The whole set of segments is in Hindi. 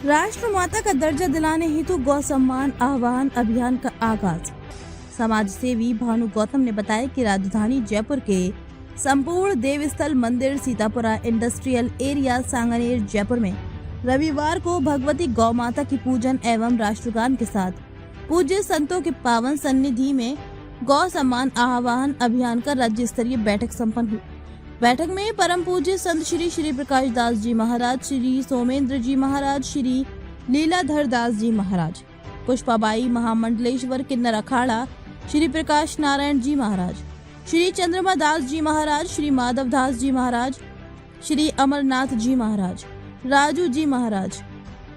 राष्ट्र माता का दर्जा दिलाने हेतु गौ सम्मान आह्वान अभियान का आगाज। समाज सेवी भानु गौतम ने बताया कि राजधानी जयपुर के संपूर्ण देवस्थल मंदिर सीतापुरा इंडस्ट्रियल एरिया सांगनेर जयपुर में रविवार को भगवती गौ माता की पूजन एवं राष्ट्रगान के साथ पूज्य संतों के पावन सन्निधि में गौ सम्मान आह्वान अभियान का राज्य स्तरीय बैठक संपन्न हुई। बैठक में परम पूज्य संत श्री श्री प्रकाश दास जी महाराज, श्री सोमेंद्र जी महाराज, श्री लीलाधर दास जी महाराज, पुष्पाबाई महामंडलेश्वर किन्नर अखाड़ा, श्री प्रकाश नारायण जी महाराज, श्री चंद्रमा दास जी महाराज, श्री माधव दास जी महाराज, श्री अमरनाथ जी महाराज, राजू जी महाराज,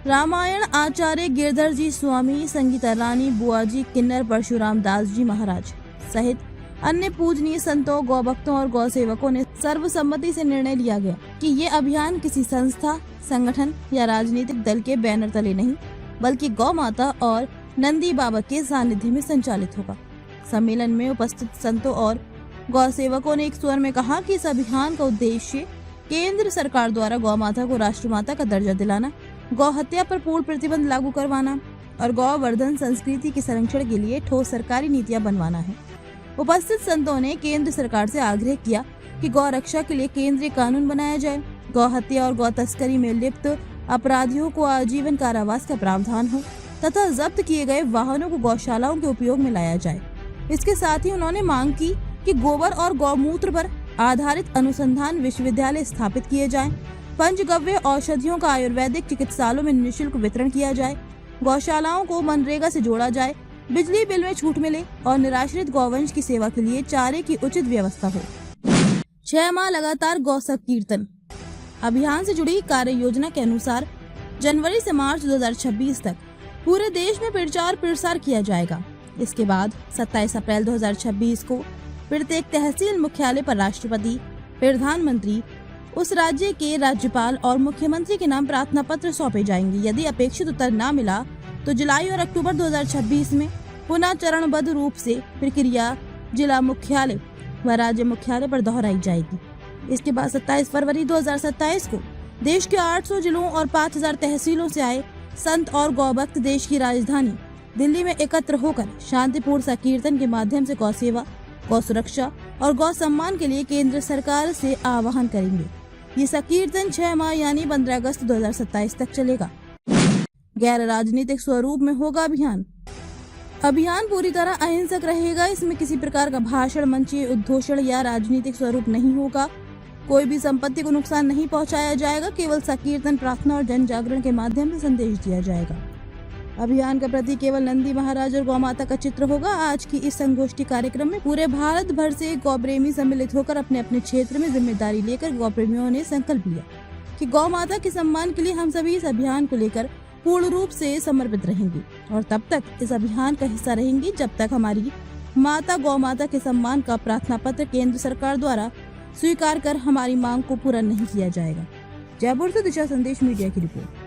रामायण आचार्य गिरधर जी स्वामी, संगीता रानी, बुआजी किन्नर परशुराम दास जी महाराज सहित अन्य पूजनीय संतों, गौ भक्तों और गौ सेवकों ने सर्वसम्मति से निर्णय लिया गया कि ये अभियान किसी संस्था, संगठन या राजनीतिक दल के बैनर तले नहीं, बल्कि गौ माता और नंदी बाबा के सानिध्य में संचालित होगा। सम्मेलन में उपस्थित संतों और गौ सेवकों ने एक स्वर में कहा कि इस अभियान का उद्देश्य केंद्र सरकार द्वारा गौ माता को राष्ट्रमाता का दर्जा दिलाना, गौ हत्या पर पूर्ण प्रतिबंध लागू करवाना और गौ वर्धन संस्कृति के संरक्षण के लिए ठोस सरकारी नीतियां बनवाना है। उपस्थित संतों ने केंद्र सरकार से आग्रह किया कि गौ रक्षा के लिए केंद्रीय कानून बनाया जाए, गौ हत्या और गौ तस्करी में लिप्त अपराधियों को आजीवन कारावास का प्रावधान हो तथा जब्त किए गए वाहनों को गौशालाओं के उपयोग में लाया जाए। इसके साथ ही उन्होंने मांग की कि गोबर और गौमूत्र पर आधारित अनुसंधान विश्वविद्यालय स्थापित किए जाएं, पंचगव्य औषधियों का आयुर्वेदिक चिकित्सालयों में निःशुल्क वितरण किया जाए, गौशालाओं को मनरेगा से जोड़ा जाए, बिजली बिल में छूट मिले और निराश्रित गौवंश की सेवा के लिए चारे की उचित व्यवस्था हो। 6 माह लगातार गौ संकीर्तन अभियान से जुड़ी कार्य योजना के अनुसार जनवरी से मार्च 2026 तक पूरे देश में प्रचार प्रसार किया जाएगा। इसके बाद 27 अप्रैल 2026 को प्रत्येक तहसील मुख्यालय पर राष्ट्रपति, प्रधानमंत्री, उस राज्य के राज्यपाल और मुख्यमंत्री के नाम प्रार्थना पत्र सौंपे जाएंगे। यदि अपेक्षित उत्तर न मिला तो जुलाई और अक्टूबर 2026 में पुनः चरणबद्ध रूप से प्रक्रिया जिला मुख्यालय व राज्य मुख्यालय पर दोहराई जाएगी। इसके बाद 27 फरवरी 2027 को देश के 800 जिलों और 5000 तहसीलों से आए संत और गौभक्त देश की राजधानी दिल्ली में एकत्र होकर शांतिपूर्ण संकीर्तन के माध्यम से गौ सेवा, गौ सुरक्षा और गौ सम्मान के लिए केंद्र सरकार से आह्वान करेंगे। ये संकीर्तन 6 माह यानी 15 अगस्त 2027 तक चलेगा। गैर राजनीतिक स्वरूप में होगा अभियान पूरी तरह अहिंसक रहेगा। इसमें किसी प्रकार का भाषण, मंचीय उद्घोषण या राजनीतिक स्वरूप नहीं होगा। कोई भी संपत्ति को नुकसान नहीं पहुंचाया जाएगा। केवल संकीर्तन, प्रार्थना और जन जागरण के माध्यम से संदेश दिया जाएगा। अभियान का प्रतीक केवल नंदी महाराज और गौ माता का चित्र होगा। आज की इस संगोष्ठी कार्यक्रम में पूरे भारत भर से गौ प्रेमी सम्मिलित होकर अपने अपने क्षेत्र में जिम्मेदारी लेकर गौ प्रेमियों ने संकल्प लिया कि गौ माता के सम्मान के लिए हम सभी इस अभियान को लेकर पूर्ण रूप से समर्पित रहेंगे और तब तक इस अभियान का हिस्सा रहेंगे जब तक हमारी माता गौ माता के सम्मान का प्रार्थना पत्र केंद्र सरकार द्वारा स्वीकार कर हमारी मांग को पूरा नहीं किया जाएगा। जयपुर से दिशा संदेश मीडिया की रिपोर्ट।